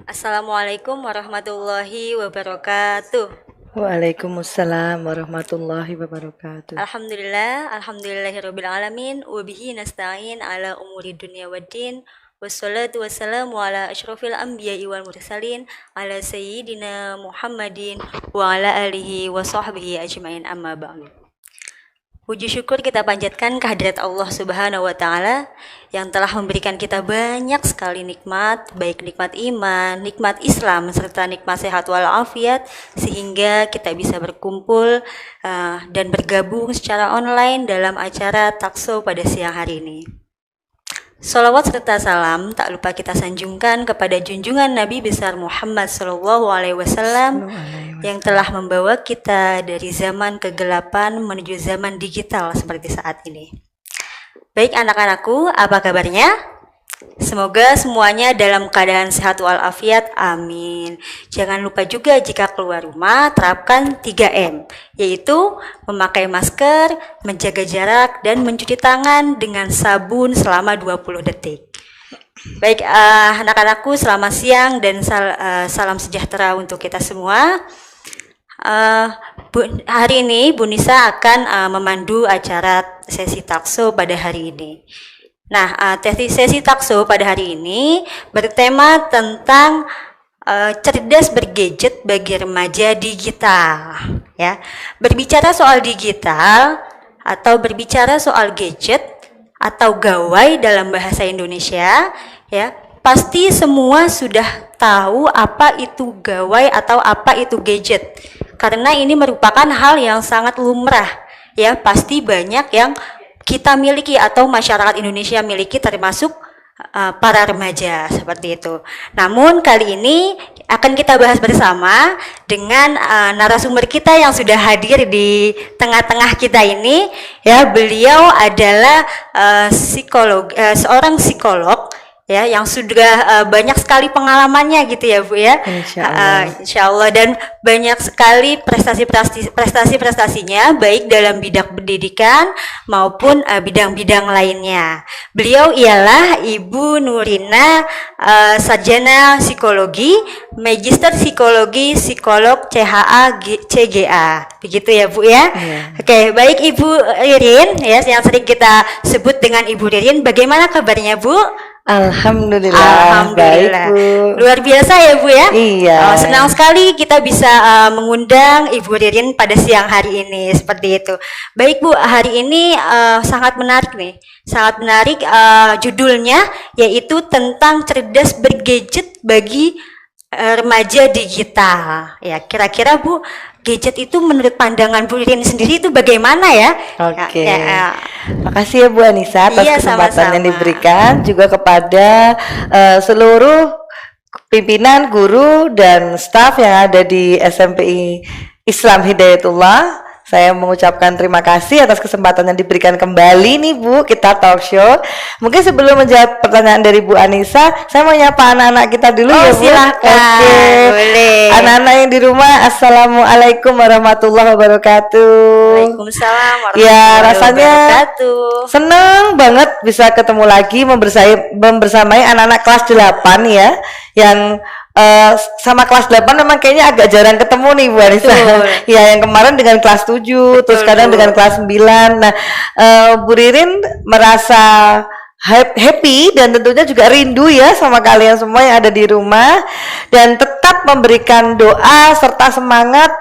Assalamualaikum warahmatullahi wabarakatuh. Waalaikumsalam warahmatullahi wabarakatuh. Alhamdulillahirabbil alamin wa bihi nasta'in ala umuri dunya waddin. Wassalatu wassalamu ala asyrafil anbiya'i wal mursalin ala sayyidina Muhammadin wa ala alihi wa sahbihi ajmain amma ba'du. Puji syukur kita panjatkan kehadirat Allah Subhanahu wa taala yang telah memberikan kita banyak sekali nikmat, baik nikmat iman, nikmat Islam serta nikmat sehat walafiat sehingga kita bisa berkumpul dan bergabung secara online dalam acara Takso pada siang hari ini. Salawat serta salam tak lupa kita sanjungkan kepada junjungan Nabi besar Muhammad SAW yang telah membawa kita dari zaman kegelapan menuju zaman digital seperti saat ini. Baik anak-anakku, apa kabarnya? Semoga semuanya dalam keadaan sehat walafiat, amin. Jangan lupa juga jika keluar rumah terapkan 3M, yaitu memakai masker, menjaga jarak, dan mencuci tangan dengan sabun selama 20 detik. Baik anak-anakku, selamat siang dan salam sejahtera untuk kita semua. Hari ini Bu Nisa akan memandu acara sesi takso pada hari ini. Nah, sesi takso pada hari ini bertema tentang cerdas bergadget bagi remaja digital. Ya, berbicara soal digital atau berbicara soal gadget atau gawai dalam bahasa Indonesia, ya, pasti semua sudah tahu apa itu gawai atau apa itu gadget. Karena ini merupakan hal yang sangat lumrah, ya, pasti banyak yang kita miliki atau masyarakat Indonesia miliki termasuk para remaja seperti itu. Namun kali ini akan kita bahas bersama dengan narasumber kita yang sudah hadir di tengah-tengah kita ini, ya. Beliau adalah seorang psikolog, ya, yang sudah banyak sekali pengalamannya gitu ya Bu ya. Insya Allah, dan banyak sekali prestasinya baik dalam bidang pendidikan maupun bidang-bidang lainnya. Beliau ialah Ibu Nurina, sarjana psikologi, magister psikologi, psikolog CHA CGA. Begitu ya Bu ya. Oke, baik Ibu Ririn, ya, yang sering kita sebut dengan Ibu Ririn. Bagaimana kabarnya Bu? Alhamdulillah, baik Bu. Luar biasa ya Bu ya. Iya. Senang sekali kita bisa mengundang Ibu Ririn pada siang hari ini seperti itu. Baik Bu, hari ini sangat menarik nih. Sangat menarik, judulnya yaitu tentang cerdas bergadget bagi remaja digital. Ya, kira-kira Bu, gadget itu menurut pandangan Bu Ririn sendiri itu bagaimana ya? Oke. Makasih ya Bu Anissa atas kesempatan yang diberikan juga kepada seluruh pimpinan, guru, dan staf yang ada di SMPI Islam Hidayatullah. Saya mengucapkan terima kasih atas kesempatan yang diberikan kembali nih Bu, kita talk show. Mungkin sebelum menjawab pertanyaan dari Bu Anissa, saya mau nyapa anak-anak kita dulu ya Bu. Silahkan. Boleh. Anak-anak yang di rumah, Assalamualaikum warahmatullahi wabarakatuh. Waalaikumsalam warahmatullahi ya, rasanya wabarakatuh. Seneng banget bisa ketemu lagi membersamai anak-anak kelas 8 ya, yang sama kelas 8 memang kayaknya agak jarang ketemu nih Bu Anissa. Ya, yang kemarin dengan kelas 7, terus kadang dengan kelas 9. Nah, Bu Ririn merasa happy dan tentunya juga rindu ya sama kalian semua yang ada di rumah, dan tetap memberikan doa serta semangat.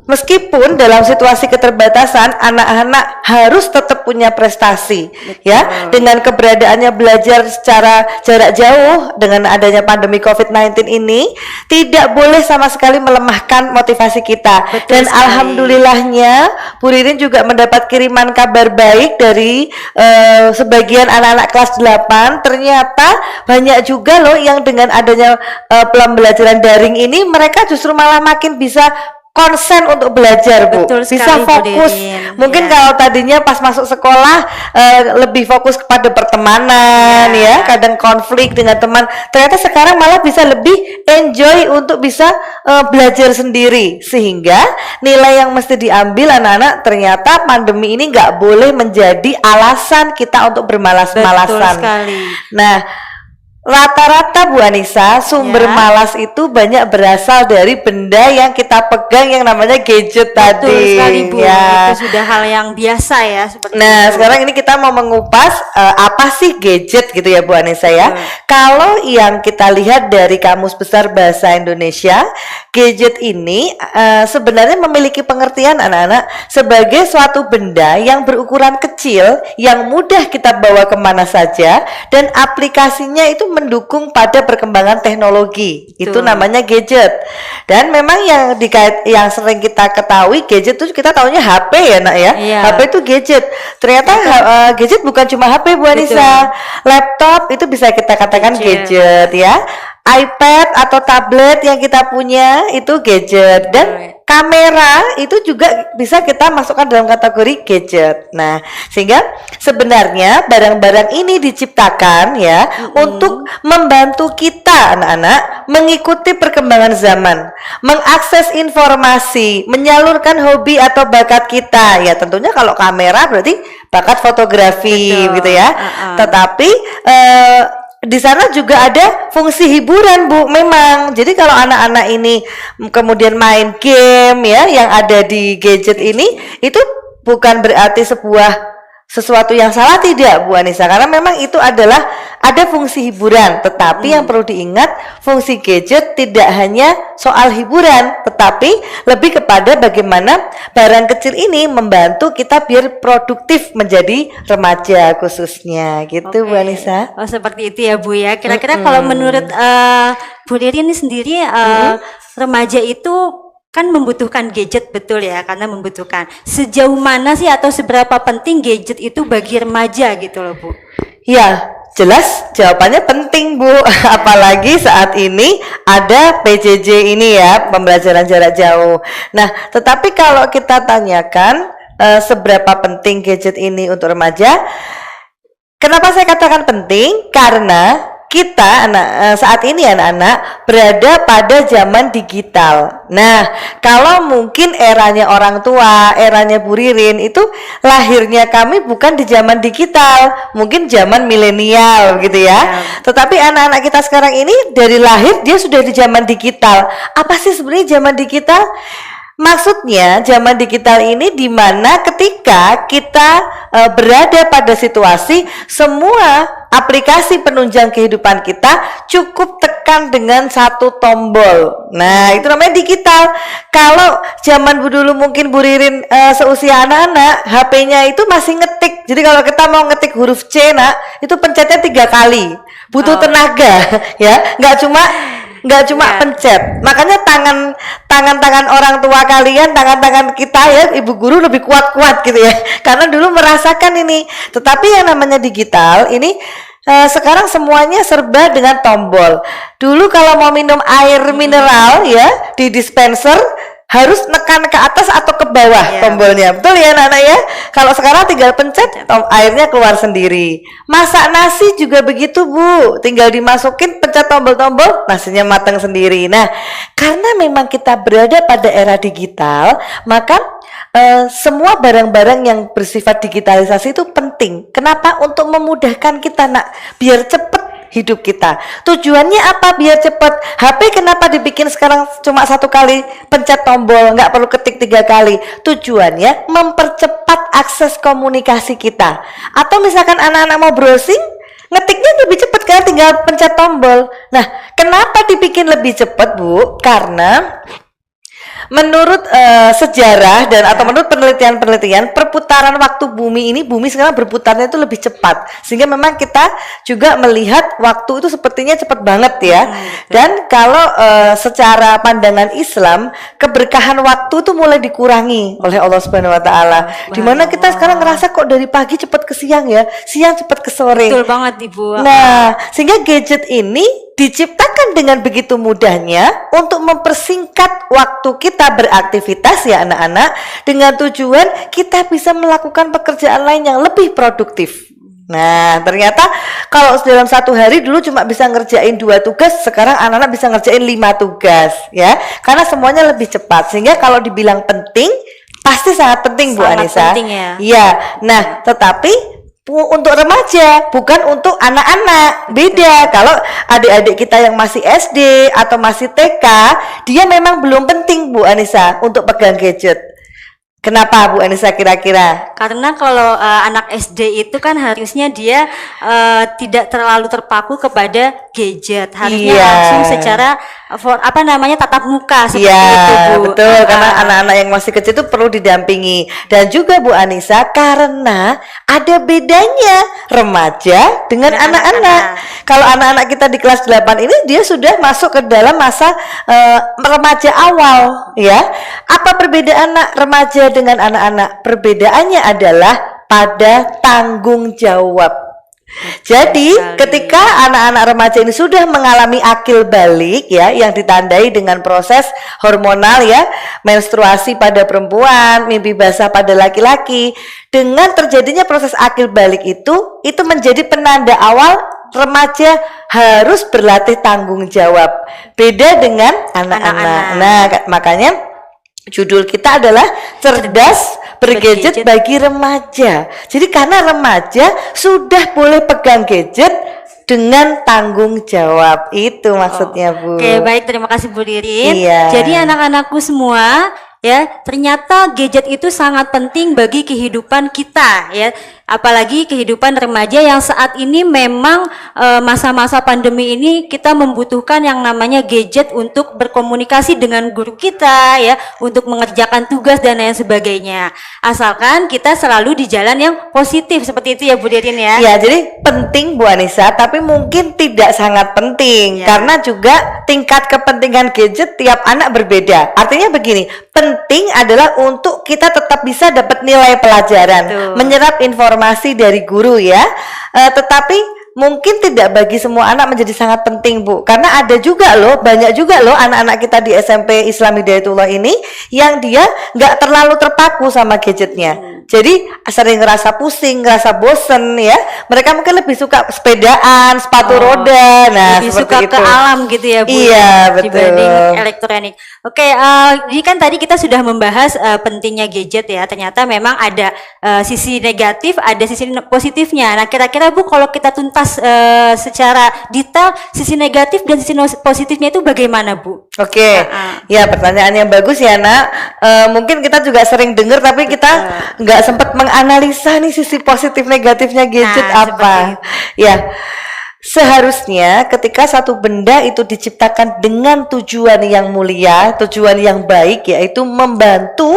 Meskipun dalam situasi keterbatasan, anak-anak harus tetap punya prestasi. Ya, dengan keberadaannya belajar secara jarak jauh dengan adanya pandemi COVID-19 ini, tidak boleh sama sekali melemahkan motivasi kita. Dan alhamdulillahnya Bu Ririn juga mendapat kiriman kabar baik dari sebagian anak-anak kelas 8. Ternyata banyak juga loh yang dengan adanya pembelajaran daring ini, mereka justru malah makin bisa konsen untuk belajar Bu. Betul sekali, bisa fokus. Mungkin kalau tadinya pas masuk sekolah lebih fokus kepada pertemanan ya, kadang konflik dengan teman. Ternyata sekarang malah bisa lebih enjoy untuk bisa belajar sendiri, sehingga nilai yang mesti diambil anak-anak, ternyata pandemi ini nggak boleh menjadi alasan kita untuk bermalas-malasan. Betul sekali. Nah, rata-rata Bu Anissa, sumber Ya. malas itu banyak berasal dari benda yang kita pegang yang namanya gadget Betul tadi. sekali Bu, Ya. itu sudah hal yang biasa ya seperti Nah, itu. sekarang ini kita mau mengupas apa sih gadget gitu ya Bu Anissa ya. Betul. Kalau yang kita lihat dari Kamus Besar Bahasa Indonesia, gadget ini sebenarnya memiliki pengertian anak-anak sebagai suatu benda yang berukuran kecil, yang mudah kita bawa kemana saja, dan aplikasinya itu mendukung pada perkembangan teknologi. Itu Betul. namanya gadget. Dan memang yang sering kita ketahui gadget itu kita taunya HP ya nak ya. Iya. HP itu gadget. Ternyata gadget bukan cuma HP Bu Anissa. Laptop itu bisa kita katakan gadget ya. iPad atau tablet yang kita punya itu gadget, dan kamera itu juga bisa kita masukkan dalam kategori gadget. Nah, sehingga sebenarnya barang-barang ini diciptakan ya untuk membantu kita anak-anak mengikuti perkembangan zaman, mengakses informasi, menyalurkan hobi atau bakat kita. Ya, tentunya kalau kamera berarti bakat fotografi. Betul. Gitu ya. Tetapi di sana juga ada fungsi hiburan Bu, memang. Jadi kalau anak-anak ini kemudian main game ya yang ada di gadget ini, itu bukan berarti sesuatu yang salah, tidak Bu Anissa, karena memang itu adalah ada fungsi hiburan. Tetapi yang perlu diingat, fungsi gadget tidak hanya soal hiburan, tetapi lebih kepada bagaimana barang kecil ini membantu kita biar produktif menjadi remaja khususnya gitu. Bu Anissa. Oh, seperti itu ya Bu ya. Kira-kira kalau menurut Bu Ririn ini sendiri remaja itu kan membutuhkan gadget, betul ya, karena membutuhkan. Sejauh mana sih atau seberapa penting gadget itu bagi remaja gitu loh Bu? Ya, jelas jawabannya penting Bu. Apalagi saat ini ada PJJ ini ya, pembelajaran jarak jauh. Nah, tetapi kalau kita tanyakan seberapa penting gadget ini untuk remaja, kenapa saya katakan penting? Karena kita saat ini anak-anak berada pada zaman digital. Nah, kalau mungkin eranya orang tua, eranya Bu Ririn itu lahirnya kami bukan di zaman digital, mungkin zaman milenial gitu ya. Tetapi anak-anak kita sekarang ini dari lahir dia sudah di zaman digital. Apa sih sebenarnya zaman digital? Maksudnya zaman digital ini di mana ketika kita berada pada situasi semua aplikasi penunjang kehidupan kita cukup tekan dengan satu tombol. Nah, itu namanya digital. Kalau zaman dulu mungkin Bu Ririn seusia anak-anak, HP-nya itu masih ngetik. Jadi kalau kita mau ngetik huruf C, nak, itu pencetnya 3 kali. Butuh tenaga, ya. Nggak cuma pencet. Makanya tangan orang tua kalian, tangan kita ya, ibu guru lebih kuat-kuat gitu ya. Karena dulu merasakan ini. Tetapi yang namanya digital ini sekarang semuanya serba dengan tombol. Dulu kalau mau minum air mineral ya di dispenser harus nekan ke atas atau ke bawah tombolnya. Betul ya anak-anak ya? Kalau sekarang tinggal pencet airnya keluar sendiri. Masak nasi juga begitu Bu, tinggal dimasukin, pencet tombol-tombol, nasinya matang sendiri. Nah, karena memang kita berada pada era digital, maka semua barang-barang yang bersifat digitalisasi itu penting. Kenapa? Untuk memudahkan kita nak, biar cepet hidup kita. Tujuannya apa? Biar cepat. HP kenapa dibikin sekarang cuma 1 kali pencet tombol, nggak perlu ketik 3 kali? Tujuannya mempercepat akses komunikasi kita. Atau misalkan anak-anak mau browsing, ngetiknya lebih cepat karena tinggal pencet tombol. Nah, kenapa dibikin lebih cepat Bu? Karena menurut sejarah dan atau menurut penelitian perputaran waktu bumi sekarang berputarnya itu lebih cepat, sehingga memang kita juga melihat waktu itu sepertinya cepat banget ya. Dan kalau secara pandangan Islam, keberkahan waktu itu mulai dikurangi oleh Allah Subhanahu Wa Taala. Dimana kita sekarang ngerasa kok dari pagi cepat ke siang ya, siang cepat ke sore. Betul banget Ibu. Nah, sehingga gadget ini diciptakan dengan begitu mudahnya untuk mempersingkat waktu kita beraktivitas ya anak-anak, dengan tujuan kita bisa melakukan pekerjaan lain yang lebih produktif. Nah, ternyata kalau dalam 1 hari dulu cuma bisa ngerjain 2 tugas, sekarang anak-anak bisa ngerjain 5 tugas ya, karena semuanya lebih cepat. Sehingga kalau dibilang penting, pasti sangat penting Bu Anissa. Penting ya. Iya. Nah, tetapi untuk remaja, bukan untuk anak-anak. Beda. Kalau adik-adik kita yang masih SD atau masih TK, dia memang belum penting Bu Anissa untuk pegang gadget. Kenapa Bu Anissa kira-kira? Karena kalau anak SD itu kan harusnya dia tidak terlalu terpaku kepada gadget, harusnya langsung secara tatap muka seperti itu Bu. Betul, karena anak-anak yang masih kecil itu perlu didampingi. Dan juga Bu Anissa, karena ada bedanya remaja dengan anak-anak. Kalau anak-anak kita di kelas 8 ini dia sudah masuk ke dalam masa remaja awal, ya. Apa perbedaan remaja dengan anak-anak? Perbedaannya adalah pada tanggung jawab. Jadi ketika anak-anak remaja ini sudah mengalami akil balik, ya, yang ditandai dengan proses hormonal, ya, menstruasi pada perempuan, mimpi basah pada laki-laki, dengan terjadinya proses akil balik itu menjadi penanda awal remaja harus berlatih tanggung jawab. Beda dengan anak-anak. Nah, makanya judul kita adalah cerdas bergadget bagi remaja. Jadi karena remaja sudah boleh pegang gadget dengan tanggung jawab. Itu maksudnya Bu. Oke, baik, terima kasih Bu Ririn. Iya. Jadi anak-anakku semua, ya, ternyata gadget itu sangat penting bagi kehidupan kita, ya. Apalagi kehidupan remaja yang saat ini memang masa-masa pandemi ini kita membutuhkan yang namanya gadget untuk berkomunikasi dengan guru kita, ya, untuk mengerjakan tugas dan lain sebagainya. Asalkan kita selalu di jalan yang positif seperti itu ya Bu Ririn, ya. Ya, jadi penting Bu Anissa, tapi mungkin tidak sangat penting, karena juga tingkat kepentingan gadget tiap anak berbeda. Artinya begini, penting adalah untuk kita tetap bisa dapat nilai pelajaran, menyerap informasi dari guru, ya. Tetapi mungkin tidak bagi semua anak menjadi sangat penting Bu, karena ada juga loh, banyak juga loh anak-anak kita di SMP Islam Hidayatullah ini yang dia nggak terlalu terpaku sama gadgetnya. Jadi sering ngerasa pusing, ngerasa bosen, ya. Mereka mungkin lebih suka sepedaan, sepatu roda, nah lebih seperti suka itu. ke alam gitu ya Bu, Iya, betul. dibanding elektronik. Oke, jadi kan tadi kita sudah membahas pentingnya gadget, ya. Ternyata memang ada sisi negatif, ada sisi positifnya. Nah, kira-kira Bu, kalau kita tuntas secara detail sisi negatif dan sisi positifnya itu bagaimana Bu? Oke, ya pertanyaan yang bagus ya Nak. Mungkin kita juga sering dengar tapi kita nggak sempat menganalisa nih sisi positif negatifnya gadget apa. Ya, seharusnya ketika satu benda itu diciptakan dengan tujuan yang mulia, tujuan yang baik, yaitu membantu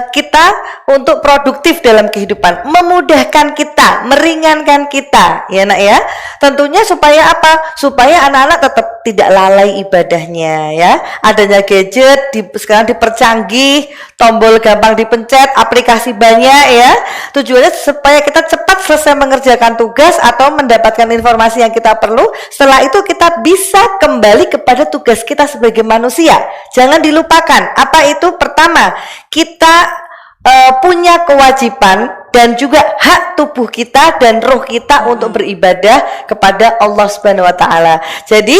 kita untuk produktif dalam kehidupan, memudahkan kita, meringankan kita, ya Nak, ya. Tentunya supaya apa? Supaya anak-anak tetap tidak lalai ibadahnya, ya. Adanya gadget sekarang dipercanggih, tombol gampang dipencet, aplikasi banyak, ya. Tujuannya supaya kita cepat selesai mengerjakan tugas atau mendapatkan informasi yang kita perlu. Setelah itu kita bisa kembali kepada tugas kita sebagai manusia. Jangan dilupakan. Apa itu? Pertama, kita punya kewajiban dan juga hak tubuh kita dan roh kita untuk beribadah kepada Allah Subhanahu wa taala. Jadi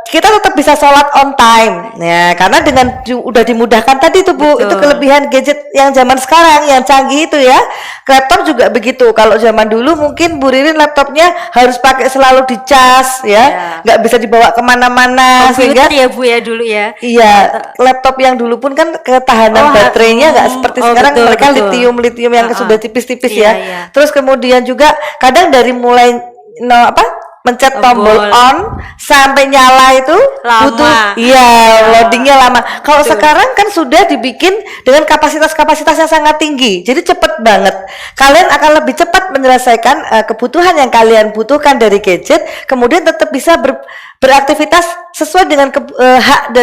kita tetap bisa sholat on time, ya, karena dengan udah dimudahkan tadi tuh Bu. Itu kelebihan gadget yang zaman sekarang yang canggih itu, ya. Laptop juga begitu. Kalau zaman dulu mungkin Bu Ririn laptopnya harus pakai selalu dicas, ya, nggak bisa dibawa kemana-mana, sehingga ya Bu ya dulu, ya. Iya, laptop yang dulu pun kan ketahanan baterainya nggak seperti sekarang. Mereka lithium yang sudah tipis-tipis, ya. Terus kemudian juga kadang dari mulai mencet tombol on sampai nyala itu butuh, loadingnya lama. Kalau sekarang kan sudah dibikin dengan kapasitas yang sangat tinggi, jadi cepet banget. Kalian akan lebih cepat menyelesaikan kebutuhan yang kalian butuhkan dari gadget, kemudian tetap bisa beraktivitas sesuai dengan hak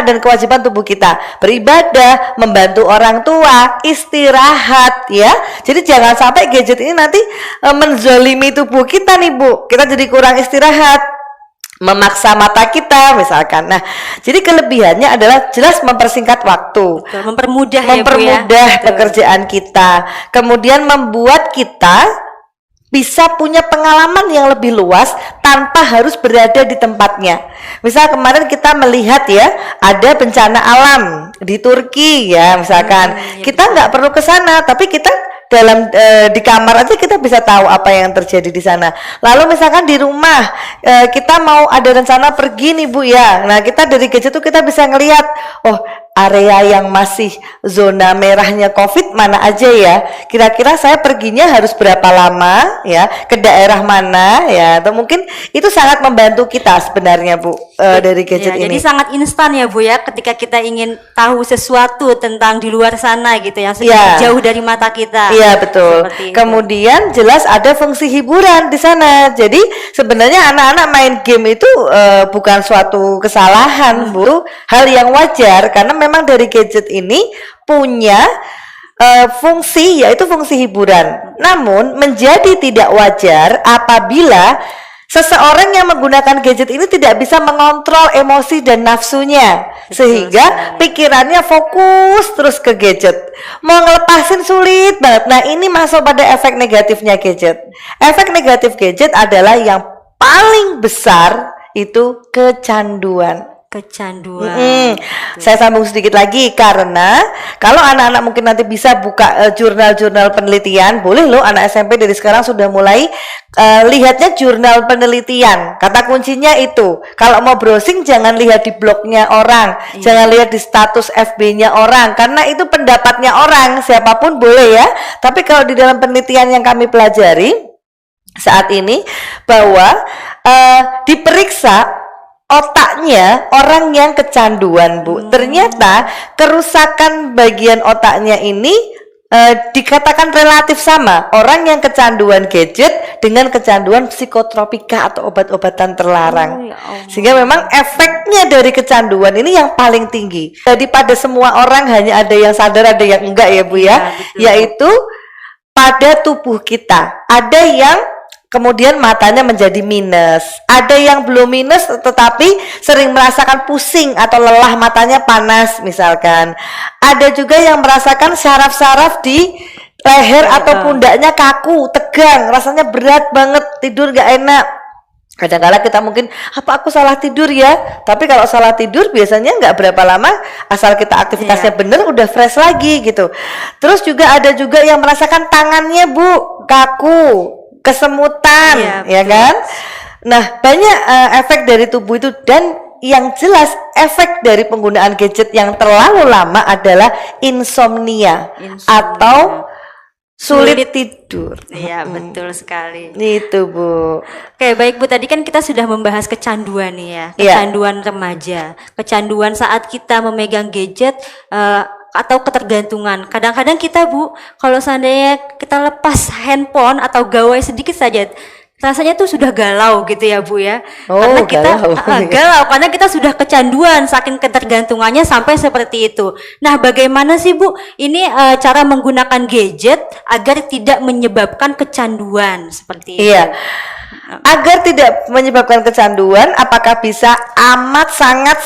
dan kewajiban tubuh kita, beribadah, membantu orang tua, istirahat, ya. Jadi jangan sampai gadget ini nanti menzolimi tubuh kita nih Bu. Kita jadi kurang istirahat, memaksa mata kita misalkan. Nah, jadi kelebihannya adalah jelas mempersingkat waktu, mempermudah pekerjaan kita, kemudian membuat kita bisa punya pengalaman yang lebih luas tanpa harus berada di tempatnya. Misal kemarin kita melihat, ya, ada bencana alam di Turki, ya, misalkan kita nggak perlu ke sana, tapi kita dalam di kamar aja kita bisa tahu apa yang terjadi di sana. Lalu misalkan di rumah kita mau ada rencana pergi nih Bu ya. Nah, kita dari gadget tuh kita bisa ngelihat, oh area yang masih zona merahnya COVID mana aja ya. Kira-kira saya perginya harus berapa lama ya, ke daerah mana ya. Atau mungkin itu sangat membantu kita sebenarnya Bu dari gadget Ya, ini. jadi sangat instan ya Bu ya, ketika kita ingin tahu sesuatu tentang di luar sana gitu yang Iya. jauh dari mata kita. Iya betul. Seperti itu. Kemudian jelas ada fungsi hiburan di sana. Jadi sebenarnya anak-anak main game itu bukan suatu kesalahan, Bu. Hal yang wajar karena memang dari gadget ini punya fungsi, yaitu fungsi hiburan. Namun menjadi tidak wajar apabila seseorang yang menggunakan gadget ini tidak bisa mengontrol emosi dan nafsunya, sehingga pikirannya fokus terus ke gadget. Mau ngelepasin sulit banget. Nah, ini masuk pada efek negatifnya gadget. Efek negatif gadget adalah yang paling besar itu kecanduan. Kecanduan. Saya sambung sedikit lagi karena kalau anak-anak mungkin nanti bisa buka jurnal-jurnal penelitian, boleh loh anak SMP dari sekarang sudah mulai lihatnya jurnal penelitian. Kata kuncinya itu, kalau mau browsing jangan lihat di blognya orang, jangan lihat di status FB-nya orang, karena itu pendapatnya orang, siapapun boleh ya. Tapi kalau di dalam penelitian yang kami pelajari saat ini bahwa diperiksa otaknya orang yang kecanduan Bu, ternyata kerusakan bagian otaknya ini dikatakan relatif sama orang yang kecanduan gadget dengan kecanduan psikotropika atau obat-obatan terlarang. Sehingga memang efeknya dari kecanduan ini yang paling tinggi. Jadi pada semua orang hanya ada yang sadar, ada yang enggak ya Bu ya, yaitu pada tubuh kita. Ada yang kemudian matanya menjadi minus, ada yang belum minus tetapi sering merasakan pusing atau lelah, matanya panas misalkan. Ada juga yang merasakan saraf-saraf di leher atau pundaknya kaku, tegang, rasanya berat banget, tidur gak enak. Kadang-kadang kita mungkin, apa aku salah tidur ya? Tapi kalau salah tidur biasanya nggak berapa lama, asal kita aktivitasnya bener udah fresh lagi gitu. Terus juga ada juga yang merasakan tangannya Bu kaku, kesemutan, ya kan? Nah, banyak efek dari tubuh itu, dan yang jelas efek dari penggunaan gadget yang terlalu lama adalah insomnia. Atau sulit tidur. Iya, betul sekali. Itu Bu. Oke, baik Bu, tadi kan kita sudah membahas kecanduan nih ya, kecanduan remaja, kecanduan saat kita memegang gadget atau ketergantungan. Kadang-kadang kita Bu, kalau seandainya kita lepas handphone atau gawai sedikit saja, rasanya tuh sudah galau gitu ya Bu ya. Karena kita galau karena kita sudah kecanduan saking ketergantungannya sampai seperti itu. Nah, bagaimana sih Bu ini cara menggunakan gadget agar tidak menyebabkan kecanduan seperti itu? Iya. Agar tidak menyebabkan kecanduan, apakah bisa? Amat sangat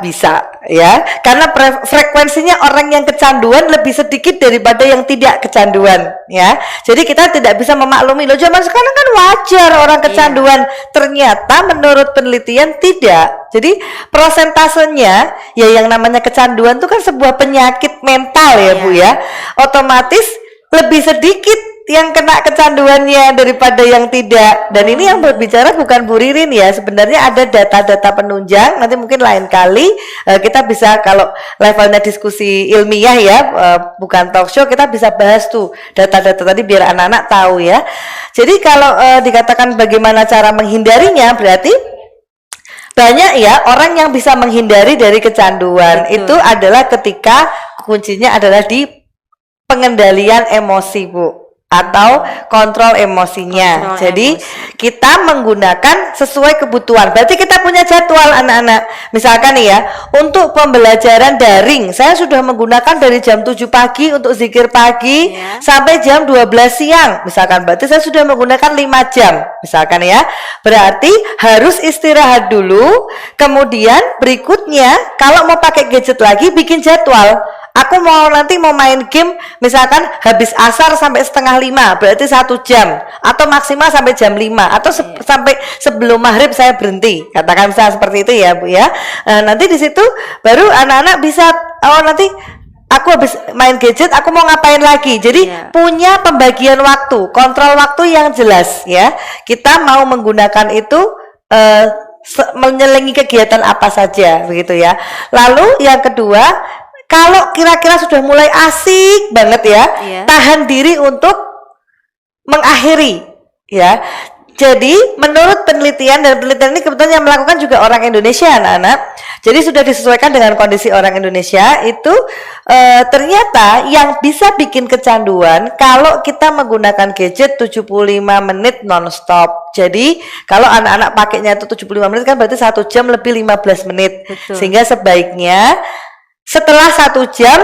bisa ya, karena frekuensinya orang yang kecanduan lebih sedikit daripada yang tidak kecanduan ya. Jadi kita tidak bisa memaklumi loh zaman sekarang kan wajar orang kecanduan. Ternyata menurut penelitian tidak. Jadi prosentasenya ya, yang namanya kecanduan itu kan sebuah penyakit mental ya Bu ya, otomatis lebih sedikit yang kena kecanduannya daripada yang tidak. Dan ini yang berbicara bukan Bu Ririn ya, sebenarnya ada data-data penunjang. Nanti mungkin lain kali kita bisa, kalau levelnya diskusi ilmiah ya, bukan talk show, kita bisa bahas tuh data-data tadi biar anak-anak tahu ya. Jadi kalau dikatakan bagaimana cara menghindarinya, berarti banyak ya orang yang bisa menghindari dari kecanduan. Itu adalah ketika kuncinya adalah di pengendalian emosi Bu, atau kontrol emosinya. Jadi kita menggunakan sesuai kebutuhan. Berarti kita punya jadwal anak-anak. Misalkan nih ya, untuk pembelajaran daring saya sudah menggunakan dari jam 7 pagi untuk zikir pagi sampai jam 12 siang. Misalkan berarti saya sudah menggunakan 5 jam. Misalkan ya. Berarti harus istirahat dulu. Kemudian berikutnya kalau mau pakai gadget lagi bikin jadwal. Aku nanti mau main game misalkan habis asar sampai setengah 5, berarti 1 jam, atau maksimal sampai jam 5, atau sampai sebelum maghrib saya berhenti, katakan misalnya seperti itu ya Bu ya. Nanti di situ baru anak-anak bisa nanti aku habis main gadget, aku mau ngapain lagi. Jadi punya pembagian waktu, kontrol waktu yang jelas ya. Kita mau menggunakan itu menyelengi kegiatan apa saja begitu ya. Lalu yang kedua, kalau kira-kira sudah mulai asik banget ya, tahan diri untuk mengakhiri ya. Jadi menurut penelitian, dan penelitian ini kebetulan yang melakukan juga orang Indonesia anak-anak, jadi sudah disesuaikan dengan kondisi orang Indonesia itu ternyata yang bisa bikin kecanduan kalau kita menggunakan gadget 75 menit non-stop. Jadi kalau anak-anak pakainya itu 75 menit kan berarti 1 jam lebih 15 menit. Betul. Sehingga sebaiknya setelah 1 jam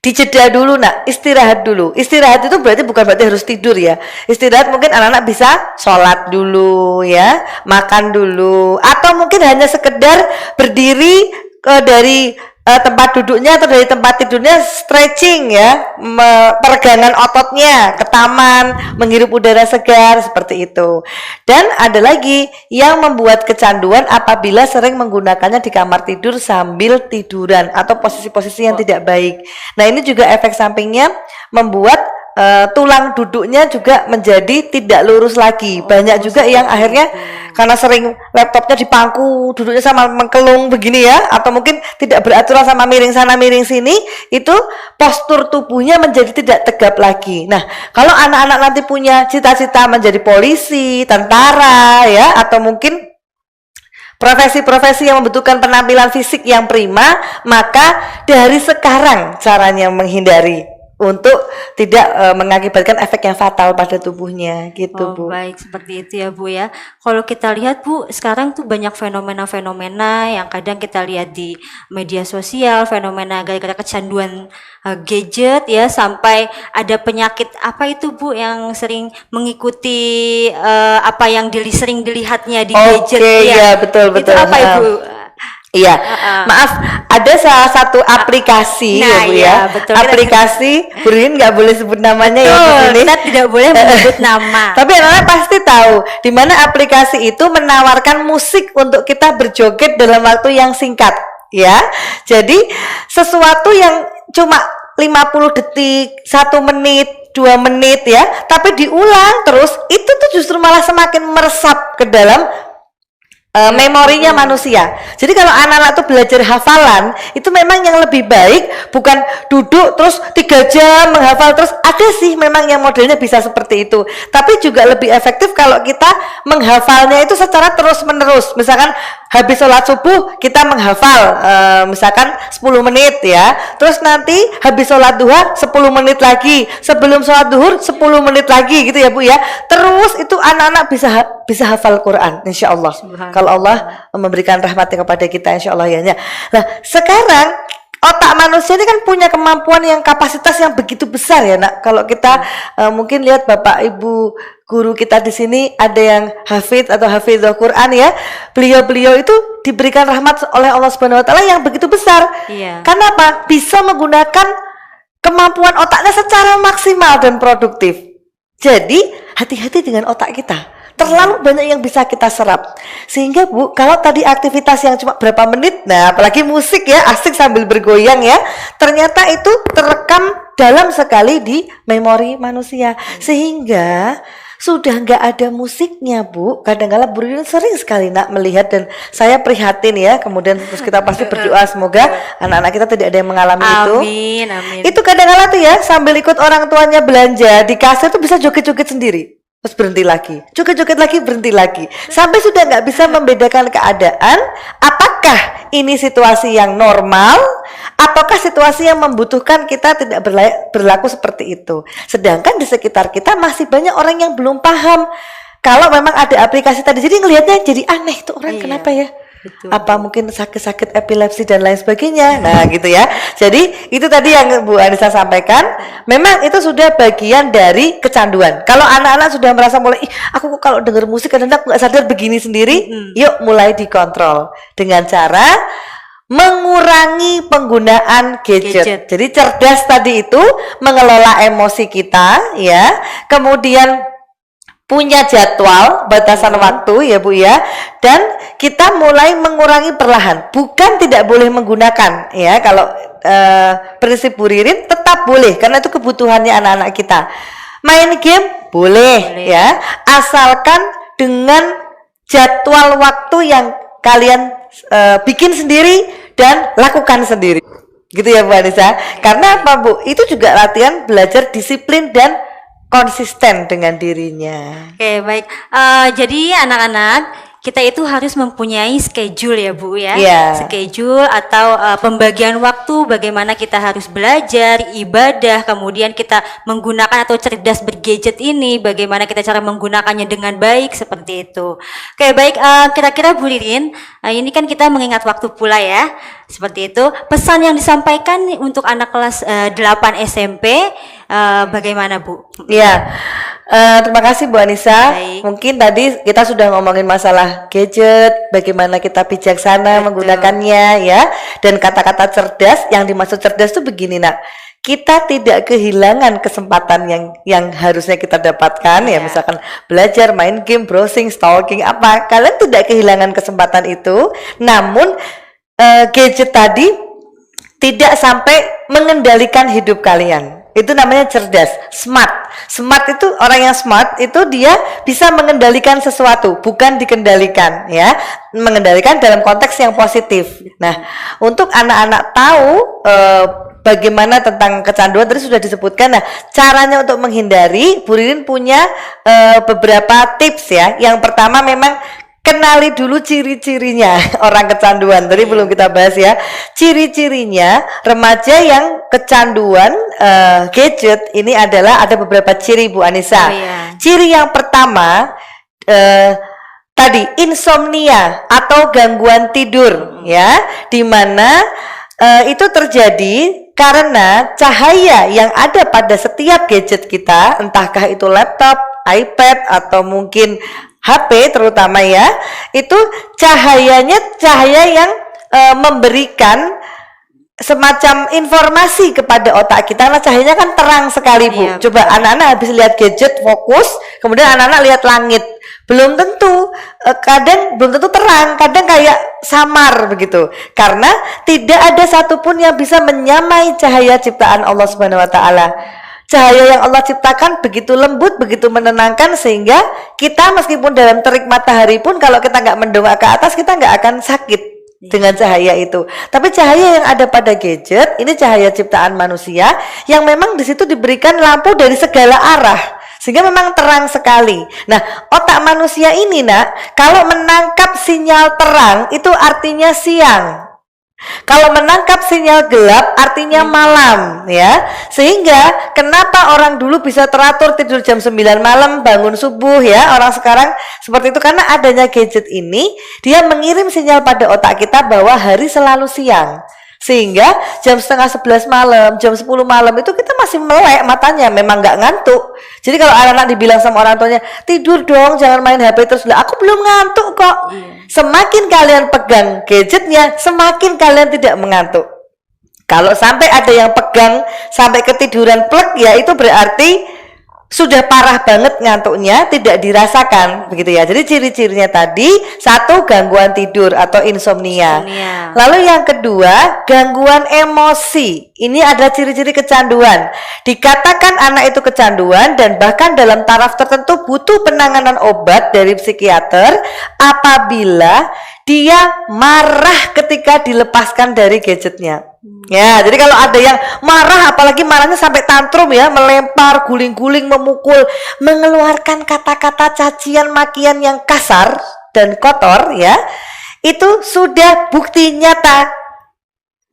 dijeda dulu nak, istirahat dulu. Istirahat itu bukan berarti harus tidur ya. Istirahat mungkin anak-anak bisa sholat dulu ya, makan dulu, atau mungkin hanya sekedar berdiri dari tempat duduknya atau dari tempat tidurnya, stretching ya, peregangan ototnya ke taman, menghirup udara segar seperti itu. Dan ada lagi yang membuat kecanduan apabila sering menggunakannya di kamar tidur sambil tiduran atau posisi-posisi yang tidak baik. Nah, ini juga efek sampingnya membuat tulang duduknya juga menjadi tidak lurus lagi. Banyak juga yang akhirnya karena sering laptopnya di pangku, duduknya sama mengkelung begini ya, atau mungkin tidak beraturan sama miring sana miring sini, itu postur tubuhnya menjadi tidak tegap lagi. Nah, kalau anak-anak nanti punya cita-cita menjadi polisi, tentara ya, atau mungkin profesi-profesi yang membutuhkan penampilan fisik yang prima, maka dari sekarang caranya menghindari untuk tidak mengakibatkan efek yang fatal pada tubuhnya gitu. Bu. Baik, seperti itu ya Bu ya. Kalau kita lihat Bu, sekarang tuh banyak fenomena-fenomena yang kadang kita lihat di media sosial, fenomena gara-gara kecanduan gadget ya, sampai ada penyakit apa itu Bu yang sering mengikuti apa yang sering dilihatnya di gadget ya. Betul. Itu apa Ibu? Iya, maaf, ada salah satu aplikasi ya Bu ya, betul, aplikasi Burin nggak boleh sebut namanya ya di sini. Kita tidak boleh menyebut nama. Tapi anak-anak pasti tahu di mana aplikasi itu menawarkan musik untuk kita berjoget dalam waktu yang singkat ya. Jadi sesuatu yang cuma 50 detik, 1 menit, 2 menit ya, tapi diulang terus, itu tuh justru malah semakin meresap ke dalam memorinya manusia. Jadi kalau anak-anak tuh belajar hafalan, itu memang yang lebih baik bukan duduk terus 3 jam menghafal terus. Ada sih memang yang modelnya bisa seperti itu, tapi juga lebih efektif kalau kita menghafalnya itu secara terus-menerus. Misalkan habis sholat subuh kita menghafal misalkan 10 menit ya, terus nanti habis sholat duha 10 menit lagi, sebelum sholat duhur 10 menit lagi gitu ya Bu ya. Terus itu anak-anak bisa hafal Quran insya Allah, kalau Allah memberikan rahmatnya kepada kita insya Allah ya. Nah sekarang otak manusia ini kan punya kemampuan yang kapasitas yang begitu besar ya nak. Kalau kita mungkin lihat Bapak Ibu guru kita di sini ada yang hafid atau hafidhul Quran ya, beliau itu diberikan rahmat oleh Allah Subhanahu Wa Taala yang begitu besar. Karena apa? Bisa menggunakan kemampuan otaknya secara maksimal dan produktif. Jadi hati-hati dengan otak kita. Terlalu banyak yang bisa kita serap. Sehingga Bu, kalau tadi aktivitas yang cuma berapa menit, nah apalagi musik ya, asik sambil bergoyang ya, ternyata itu terekam dalam sekali di memori manusia. Sehingga sudah nggak ada musiknya Bu. Kadang-kadang Bu Rin sering sekali nak melihat, dan saya prihatin ya. Kemudian terus kita pasti berdoa semoga anak-anak kita tidak ada yang mengalami itu. Amin. Itu kadang-kadang tuh ya sambil ikut orang tuanya belanja di kasir tuh bisa joget-joget sendiri. Terus berhenti lagi, joget-joget lagi, berhenti lagi, sampai sudah nggak bisa membedakan keadaan apakah ini situasi yang normal ataukah situasi yang membutuhkan kita tidak berlaku seperti itu. Sedangkan di sekitar kita masih banyak orang yang belum paham kalau memang ada aplikasi tadi, jadi ngelihatnya jadi aneh tuh orang. Kenapa ya? Betul. Apa mungkin sakit-sakit epilepsi dan lain sebagainya. Nah gitu ya. Jadi itu tadi yang Bu Anissa sampaikan. Memang itu sudah bagian dari kecanduan. Kalau anak-anak sudah merasa mulai, aku kalau dengar musik kadang-kadang nggak sadar begini sendiri, yuk mulai dikontrol dengan cara mengurangi penggunaan gadget. Jadi cerdas tadi itu mengelola emosi kita ya. Kemudian punya jadwal, batasan waktu ya Bu ya, dan kita mulai mengurangi perlahan, bukan tidak boleh menggunakan ya. Kalau prinsip Bu Ririn tetap boleh karena itu kebutuhannya anak-anak kita. Main game boleh ya, asalkan dengan jadwal waktu yang kalian bikin sendiri dan lakukan sendiri. Gitu ya Bu Anissa. Karena apa Bu? Itu juga latihan belajar disiplin dan konsisten dengan dirinya. Oke, baik. Jadi anak-anak, kita itu harus mempunyai schedule ya Bu ya. Iya. Schedule atau pembagian waktu bagaimana kita harus belajar, ibadah, kemudian kita menggunakan atau cerdas bergadget ini, bagaimana kita cara menggunakannya dengan baik seperti itu. Oke, baik. Kira-kira Bu Ririn, ini kan kita mengingat waktu pula ya. Seperti itu. Pesan yang disampaikan untuk anak kelas 8 SMP bagaimana Bu? Iya. Terima kasih Bu Anissa. Baik. Mungkin tadi kita sudah ngomongin masalah gadget, bagaimana kita bijaksana menggunakannya ya. Dan kata-kata cerdas, yang dimaksud cerdas itu begini Nak. Kita tidak kehilangan kesempatan yang harusnya kita dapatkan ya, misalkan belajar, main game, browsing, stalking apa. Kalian tidak kehilangan kesempatan itu. Namun gadget tadi tidak sampai mengendalikan hidup kalian. Itu namanya cerdas, smart. Smart itu orang yang smart itu dia bisa mengendalikan sesuatu, bukan dikendalikan ya. Mengendalikan dalam konteks yang positif. Nah, untuk anak-anak tahu bagaimana tentang kecanduan tadi sudah disebutkan. Nah, caranya untuk menghindari, Bu Ririn punya beberapa tips ya. Yang pertama memang kenali dulu ciri-cirinya orang kecanduan. Tadi belum kita bahas ya. Ciri-cirinya remaja yang kecanduan gadget ini adalah ada beberapa ciri Bu Anissa. Ciri yang pertama tadi insomnia atau gangguan tidur ya, dimana itu terjadi karena cahaya yang ada pada setiap gadget kita, entahkah itu laptop, iPad atau mungkin HP terutama ya, itu cahayanya cahaya yang memberikan semacam informasi kepada otak kita. Karena cahayanya kan terang sekali Bu. Iya, coba anak-anak habis lihat gadget fokus, kemudian anak-anak lihat langit, belum tentu kadang belum tentu terang, kadang kayak samar begitu, karena tidak ada satupun yang bisa menyamai cahaya ciptaan Allah Subhanahu Wa Taala. Cahaya yang Allah ciptakan begitu lembut, begitu menenangkan, sehingga kita meskipun dalam terik matahari pun kalau kita nggak mendongak ke atas, kita nggak akan sakit dengan cahaya itu. Tapi cahaya yang ada pada gadget ini cahaya ciptaan manusia yang memang di situ diberikan lampu dari segala arah, sehingga memang terang sekali. Nah, otak manusia ini Nak, kalau menangkap sinyal terang itu artinya siang. Kalau menangkap sinyal gelap artinya malam ya. Sehingga kenapa orang dulu bisa teratur tidur jam 9 malam, bangun subuh ya. Orang sekarang seperti itu karena adanya gadget ini, dia mengirim sinyal pada otak kita bahwa hari selalu siang. Sehingga jam setengah 11 malam, jam 10 malam itu kita masih melek matanya, memang nggak ngantuk. Jadi kalau anak-anak dibilang sama orang tuanya, tidur dong, jangan main HP terus, lah aku belum ngantuk kok. Semakin kalian pegang gadgetnya, semakin kalian tidak mengantuk. Kalau sampai ada yang pegang sampai ketiduran plek, ya itu berarti sudah parah banget ngantuknya, tidak dirasakan begitu ya. Jadi ciri-cirinya tadi, satu gangguan tidur atau insomnia. Lalu yang kedua, gangguan emosi. Ini ada ciri-ciri kecanduan. Dikatakan anak itu kecanduan dan bahkan dalam taraf tertentu butuh penanganan obat dari psikiater apabila dia marah ketika dilepaskan dari gadgetnya. Ya, jadi kalau ada yang marah, apalagi marahnya sampai tantrum ya, melempar, guling-guling, memukul, mengeluarkan kata-kata cacian, makian yang kasar dan kotor ya, itu sudah bukti nyata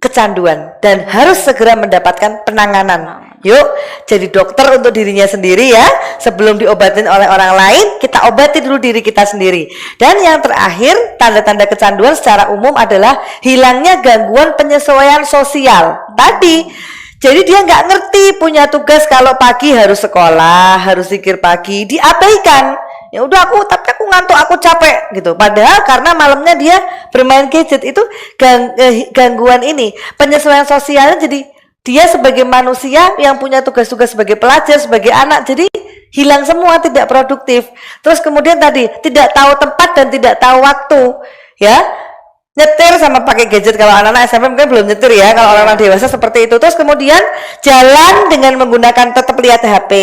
kecanduan dan harus segera mendapatkan penanganan. Yuk, jadi dokter untuk dirinya sendiri ya. Sebelum diobatin oleh orang lain, kita obati dulu diri kita sendiri. Dan yang terakhir, tanda-tanda kecanduan secara umum adalah hilangnya gangguan penyesuaian sosial. Tadi, jadi dia nggak ngerti punya tugas kalau pagi harus sekolah, harus zikir pagi, diabaikan. Ya udah tapi aku ngantuk, aku capek gitu. Padahal karena malamnya dia bermain gadget, itu gangguan ini, penyesuaian sosialnya, jadi dia sebagai manusia yang punya tugas-tugas sebagai pelajar, sebagai anak, jadi hilang semua, tidak produktif. Terus kemudian tadi tidak tahu tempat dan tidak tahu waktu ya. nyetir sama pakai gadget. Kalau anak-anak SMP mungkin belum nyetir ya, kalau orang-orang dewasa seperti itu. Terus kemudian jalan dengan menggunakan tetap lihat HP,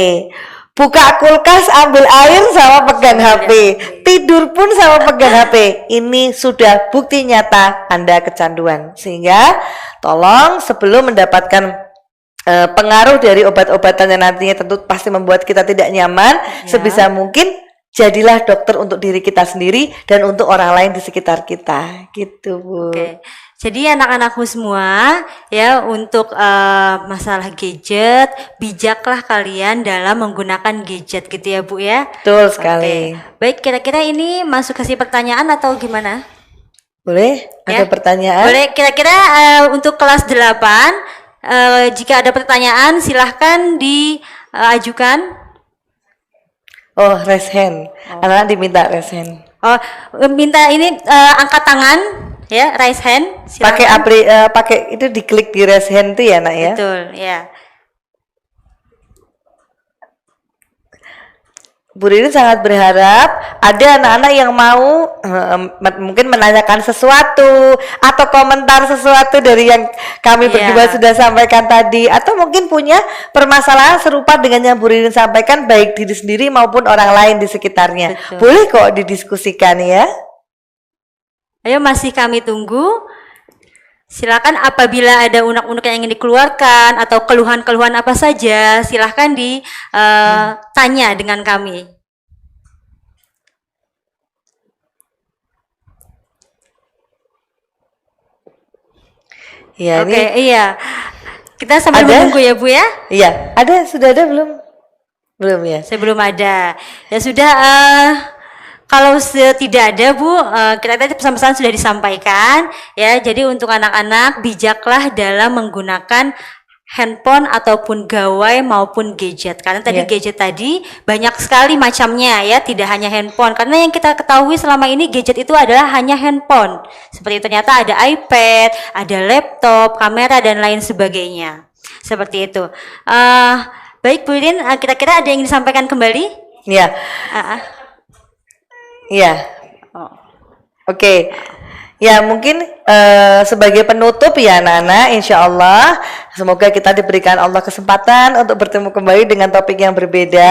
buka kulkas ambil air sama pegang HP, tidur pun sama pegang HP. Ini sudah bukti nyata Anda kecanduan. Sehingga tolong sebelum mendapatkan pengaruh dari obat-obatan yang nantinya tentu pasti membuat kita tidak nyaman, sebisa mungkin jadilah dokter untuk diri kita sendiri dan untuk orang lain di sekitar kita, gitu Bu. Oke. Jadi anak-anakku semua ya, untuk masalah gadget, bijaklah kalian dalam menggunakan gadget gitu ya Bu ya. Betul sekali. Baik, kira-kira ini masuk kasih pertanyaan atau gimana? Boleh? Ada pertanyaan? Boleh, kira-kira untuk kelas 8 jika ada pertanyaan silahkan diajukan. Oh, raise hand. Anak-anak diminta raise hand. Oh, minta ini angkat tangan ya, raise hand. Pakai itu diklik di raise hand tuh ya, Nak ya. Betul, ya. Bu Ririn sangat berharap ada anak-anak yang mau mungkin menanyakan sesuatu atau komentar sesuatu dari yang kami berdua sudah sampaikan tadi, atau mungkin punya permasalahan serupa dengan yang Bu Ririn sampaikan, baik diri sendiri maupun orang lain di sekitarnya. Betul. Boleh kok didiskusikan ya. Ayo, masih kami tunggu. Silakan apabila ada unek-unek yang ingin dikeluarkan atau keluhan-keluhan apa saja, silahkan ditanya dengan kami. Ya, Oke, iya. Kita sambil menunggu ya Bu ya. Iya, sudah ada belum? Belum ya? Sebelum ada. Ya sudah, kalau tidak ada Bu, kira-kira pesan-pesan sudah disampaikan ya. Jadi untuk anak-anak, bijaklah dalam menggunakan handphone ataupun gawai maupun gadget. Karena tadi gadget tadi banyak sekali macamnya ya, tidak hanya handphone. Karena yang kita ketahui selama ini gadget itu adalah hanya handphone. Seperti ternyata ada iPad, ada laptop, kamera dan lain sebagainya. Seperti itu. Baik Bu Ririn, kira-kira ada yang disampaikan kembali? Iya. Iya. Oke. Ya, mungkin sebagai penutup ya anak-anak, insya Allah semoga kita diberikan Allah kesempatan untuk bertemu kembali dengan topik yang berbeda.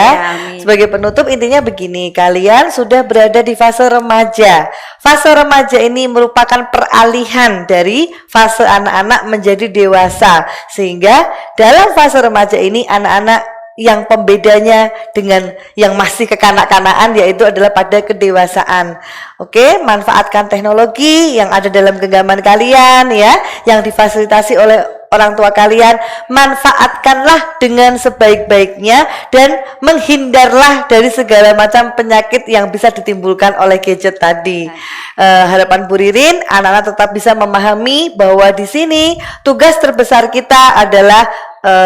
Sebagai penutup intinya begini, kalian sudah berada di fase remaja. Fase remaja ini merupakan peralihan dari fase anak-anak menjadi dewasa, sehingga dalam fase remaja ini anak-anak yang pembedanya dengan yang masih kekanak-kanaan yaitu adalah pada kedewasaan. Oke, manfaatkan teknologi yang ada dalam genggaman kalian ya, yang difasilitasi oleh orang tua kalian, manfaatkanlah dengan sebaik-baiknya dan menghindarlah dari segala macam penyakit yang bisa ditimbulkan oleh gadget tadi. Harapan Bu Ririn, anak-anak tetap bisa memahami bahwa di sini tugas terbesar kita adalah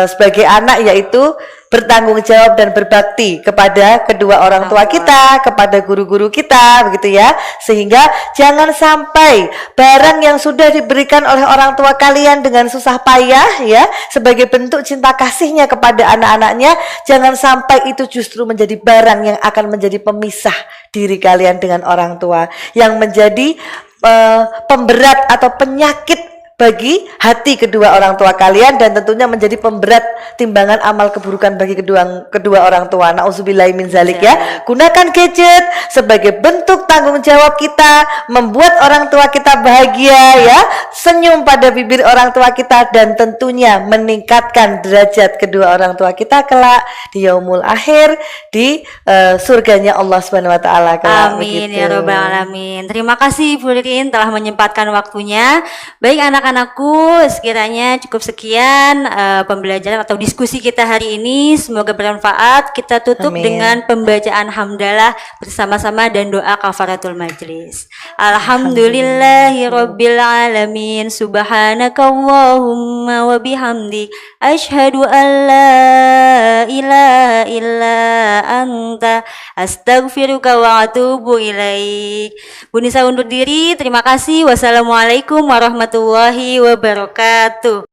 sebagai anak yaitu bertanggung jawab dan berbakti kepada kedua orang tua kita, kepada guru-guru kita, begitu ya. Sehingga jangan sampai barang yang sudah diberikan oleh orang tua kalian dengan susah payah ya, sebagai bentuk cinta kasihnya kepada anak-anaknya, jangan sampai itu justru menjadi barang yang akan menjadi pemisah diri kalian dengan orang tua, yang menjadi pemberat atau penyakit bagi hati kedua orang tua kalian, dan tentunya menjadi pemberat timbangan amal keburukan bagi kedua orang tua. Nauzubillahi min zalik ya. Gunakan gadget sebagai bentuk tanggung jawab kita membuat orang tua kita bahagia ya, senyum pada bibir orang tua kita, dan tentunya meningkatkan derajat kedua orang tua kita kelak di yaumul akhir, di surganya Allah Subhanahu wa taala kelak. Amin ya rabbal alamin. Terima kasih Bu Ririn telah menyempatkan waktunya. Baik anak-anakku, sekiranya cukup sekian pembelajaran atau diskusi kita hari ini. Semoga bermanfaat. Kita tutup dengan pembacaan hamdalah bersama-sama dan doa kafaratul majlis. Alhamdulillahirabbil alamin. Subhanakallahumma wa bihamdik asyhadu an la ilaha illa anta astaghfiruka wa atubu ilaik. Bu Nisa undur diri. Terima kasih. Wassalamualaikum warahmatullahi wabarakatuh.